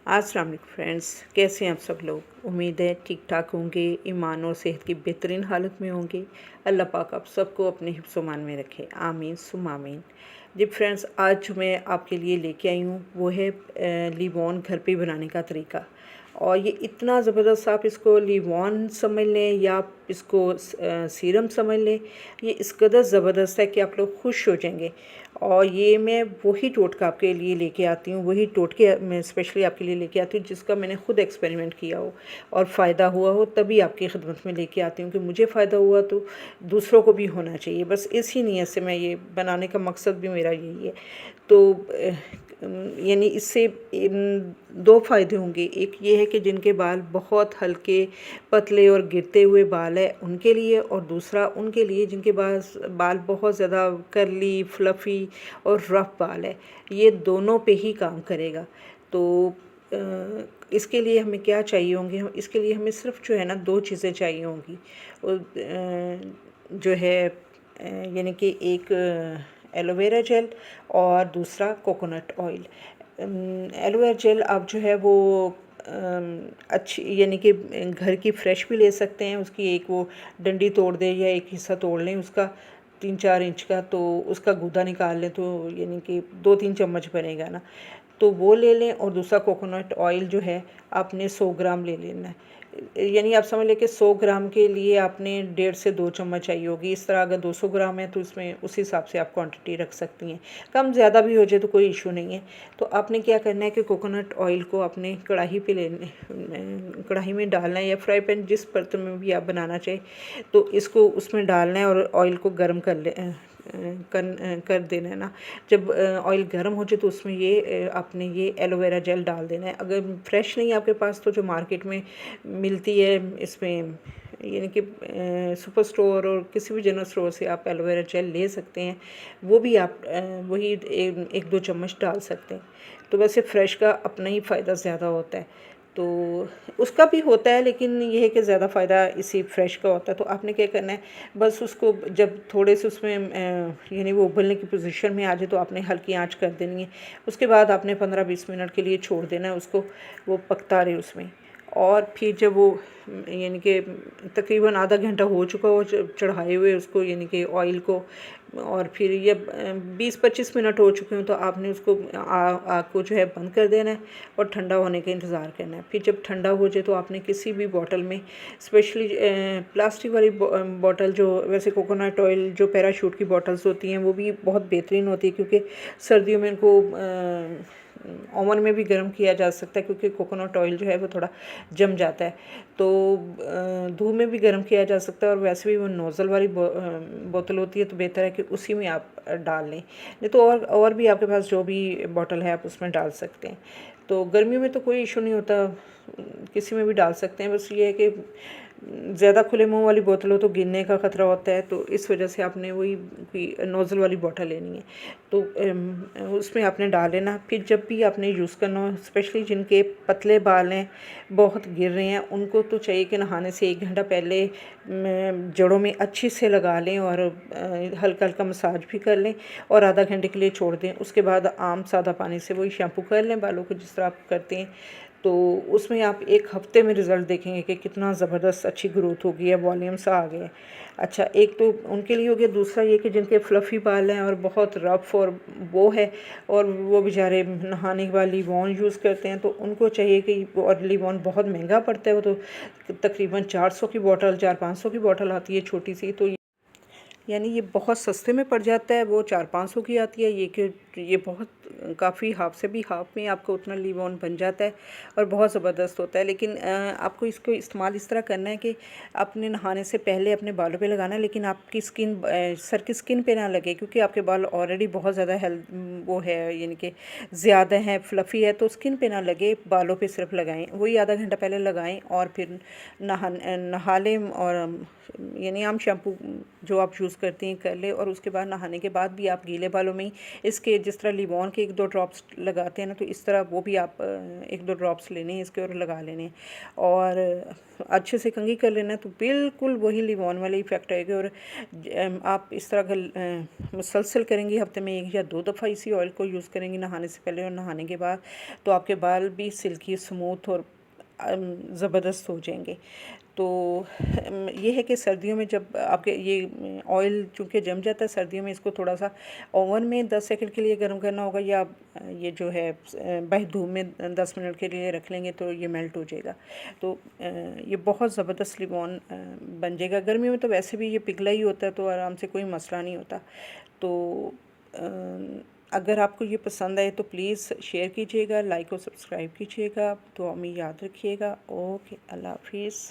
अस्सलाम वालेकुम फ्रेंड्स, कैसे हैं आप सब लोग। उम्मीद है ठीक ठाक होंगे, ईमान और सेहत की बेहतरीन हालत में होंगे। अल्लाह पाक आप सबको अपने हिफ्ज़ मान में रखे, आमीन सुम्मा आमीन। जी फ्रेंड्स, आज जो मैं आपके लिए लेके आई हूँ वो है लीवॉन घर पे बनाने का तरीका। और ये इतना ज़बरदस्त, आप इसको लीवॉन समझ लें या आप इसको सीरम समझ लें, ये इस कदर ज़बरदस्त है कि आप लोग खुश हो जाएंगे। और ये मैं वही टोटका आपके लिए लेके आती हूँ, वही टोटके मैं स्पेशली आपके लिए लेके आती हूँ जिसका मैंने ख़ुद एक्सपेरिमेंट किया हो और फ़ायदा हुआ हो, तभी आपकी खिदमत में लेके आती हूँ कि मुझे फ़ायदा हुआ तो दूसरों को भी होना चाहिए। बस इसी नीयत से मैं ये बनाने का मकसद भी मेरा यही है। तो यानी इससे दो फ़ायदे होंगे। एक ये है कि जिनके बाल बहुत हल्के, पतले और गिरते हुए बाल है उनके लिए, और दूसरा उनके लिए जिनके बाल बहुत ज़्यादा कर्ली, फ्लफ़ी और रफ़ बाल है। ये दोनों पे ही काम करेगा। तो इसके लिए हमें क्या चाहिए होंगे, हम इसके लिए हमें सिर्फ़ जो है ना 2 चीज़ें चाहिए होंगी। जो है यानी कि एक एलोवेरा जेल और दूसरा कोकोनट ऑयल। एलोवेरा जेल आप जो है वो अच्छी यानी कि घर की फ्रेश भी ले सकते हैं। उसकी एक वो डंडी तोड़ दें या एक हिस्सा तोड़ लें उसका 3-4 इंच का, तो उसका गूदा निकाल लें, तो यानी कि 2-3 चम्मच बनेगा ना, तो वो ले लें। और दूसरा कोकोनट ऑयल जो है आपने 100 ग्राम ले लेना है। यानी आप समझ लें कि 100 ग्राम के लिए आपने 1.5 से 2 चम्मच चाहिए होगी। इस तरह अगर 200 ग्राम है तो इसमें उस हिसाब से आप क्वांटिटी रख सकती हैं। कम ज़्यादा भी हो जाए तो कोई इशू नहीं है। तो आपने क्या करना है कि कोकोनट ऑयल को अपने कढ़ाई पे लेने कढ़ाई में डालना है या फ्राई पैन, जिस बर्तन में भी आप बनाना चाहें, तो इसको उसमें डालना है और ऑयल को गर्म कर देना है ना। जब ऑयल गर्म हो जाए तो उसमें ये आपने ये एलोवेरा जेल डाल देना है। अगर फ्रेश नहीं है आपके पास तो जो मार्केट में मिलती है इसमें यानी कि सुपर स्टोर और किसी भी जनरल स्टोर से आप एलोवेरा जेल ले सकते हैं। वो भी आप वही 1-2 चम्मच डाल सकते हैं। तो वैसे फ़्रेश का अपना ही फ़ायदा ज़्यादा होता है, तो उसका भी होता है, लेकिन ये है कि ज़्यादा फ़ायदा इसी फ्रेश का होता है। तो आपने क्या करना है, बस उसको जब थोड़े से उसमें यानी वो उबलने की पोजीशन में आ जाए तो आपने हल्की आंच कर देनी है। उसके बाद आपने 15-20 मिनट के लिए छोड़ देना है उसको, वो पकता रहे उसमें। और फिर जब वो यानी कि तकरीबन आधा घंटा हो चुका हो चढ़ाए हुए उसको, यानी कि ऑयल को, और फिर ये 20-25 मिनट हो चुके हों तो आपने उसको आग को जो है बंद कर देना है और ठंडा होने का इंतज़ार करना है। फिर जब ठंडा हो जाए तो आपने किसी भी बॉटल में, स्पेशली प्लास्टिक वाली बॉटल, जो वैसे कोकोनट ऑयल जो पैराशूट की बॉटल्स होती हैं वो भी बहुत बेहतरीन होती है, क्योंकि सर्दियों में इनको ओवन में भी गर्म किया जा सकता है, क्योंकि कोकोनट ऑयल जो है वो थोड़ा जम जाता है। तो धूप में भी गर्म किया जा सकता है, और वैसे भी वो नोज़ल वाली बोतल होती है तो बेहतर है कि उसी में आप डाल लें। नहीं तो और भी आपके पास जो भी बॉटल है आप उसमें डाल सकते हैं। तो गर्मियों में तो कोई इशू नहीं होता, किसी में भी डाल सकते हैं। बस ये है कि ज़्यादा खुले मुंह वाली बोतल हो तो गिरने का ख़तरा होता है, तो इस वजह से आपने वही कोई नोज़ल वाली बोतल लेनी है, तो उसमें आपने डाल लेना। फिर जब भी आपने यूज़ करना हो, स्पेशली जिनके पतले बाल हैं, बहुत गिर रहे हैं, उनको तो चाहिए कि नहाने से 1 घंटा पहले जड़ों में अच्छे से लगा लें और हल्का हल्का मसाज भी कर लें और आधा घंटे के लिए छोड़ दें। उसके बाद आम सादा पानी से वही शैम्पू कर लें बालों को, जिस तरह आप करते हैं। तो उसमें आप 1 हफ़्ते में रिज़ल्ट देखेंगे कि कितना ज़बरदस्त अच्छी ग्रोथ हो गई है, वॉल्यूम सा आ गया है। अच्छा, एक तो उनके लिए हो गया। दूसरा ये कि जिनके फ्लफ़ी बाल हैं और बहुत रफ़ और वो है, और वो बेचारे नहाने के बाद लिवॉन यूज़ करते हैं, तो उनको चाहिए कि, और लिवॉन बहुत महंगा पड़ता है, वो तो तकरीबन 400 की बॉटल, 400-500 की बॉटल आती है छोटी सी, तो यानी ये बहुत सस्ते में पड़ जाता है। वो 400-500 की आती है, ये कि ये बहुत काफ़ी हाफ़ से भी हाफ़ में आपको उतना लीव-ऑन बन जाता है और बहुत ज़बरदस्त होता है। लेकिन आपको इसको इस्तेमाल इस तरह करना है कि आपने नहाने से पहले अपने बालों पे लगाना है, लेकिन आपकी स्किन सर की स्किन पे ना लगे, क्योंकि आपके बाल ऑलरेडी बहुत ज़्यादा वो है, यानी कि ज़्यादा है, फ्लफ़ी है, तो स्किन पे ना लगे, बालों पे सिर्फ लगाएं। वही आधा घंटा पहले लगाएं और फिर नहा लें, और यानी आम शैम्पू जो आप यूज़ करती हैं कर लें, और उसके बाद नहाने के बाद भी आप गीले बालों में ही इसके जिस तरह लिवॉन के 1-2 ड्रॉप्स लगाते हैं ना, तो इस तरह वो भी आप 1-2 ड्रॉप्स लेने हैं इसके और लगा लेने हैं और अच्छे से कंघी कर लेना है, तो बिल्कुल वही लिवॉन वाला इफ़ेक्ट आएगा। और आप इस तरह मुसलसल करेंगी, हफ्ते में 1 या 2 दफ़ा इसी ऑयल को यूज़ करेंगी नहाने से पहले और नहाने के बाद, तो आपके बाल भी सिल्की, स्मूथ और ज़बरदस्त हो जाएंगे। तो ये है कि सर्दियों में जब आपके ये ऑयल चूँकि जम जाता है सर्दियों में, इसको थोड़ा सा ओवन में 10 सेकंड के लिए गर्म करना होगा, या ये जो है बाहर धूप में 10 मिनट के लिए रख लेंगे तो ये मेल्ट हो जाएगा। तो ये बहुत ज़बरदस्त लिवॉन बन जाएगा। गर्मियों में तो वैसे भी ये पिघला ही होता है, तो आराम से कोई मसला नहीं होता। तो अगर आपको ये पसंद आए तो प्लीज़ शेयर कीजिएगा, लाइक और सब्सक्राइब कीजिएगा। तो हमें याद रखिएगा। ओके, अल्लाह हाफिज़।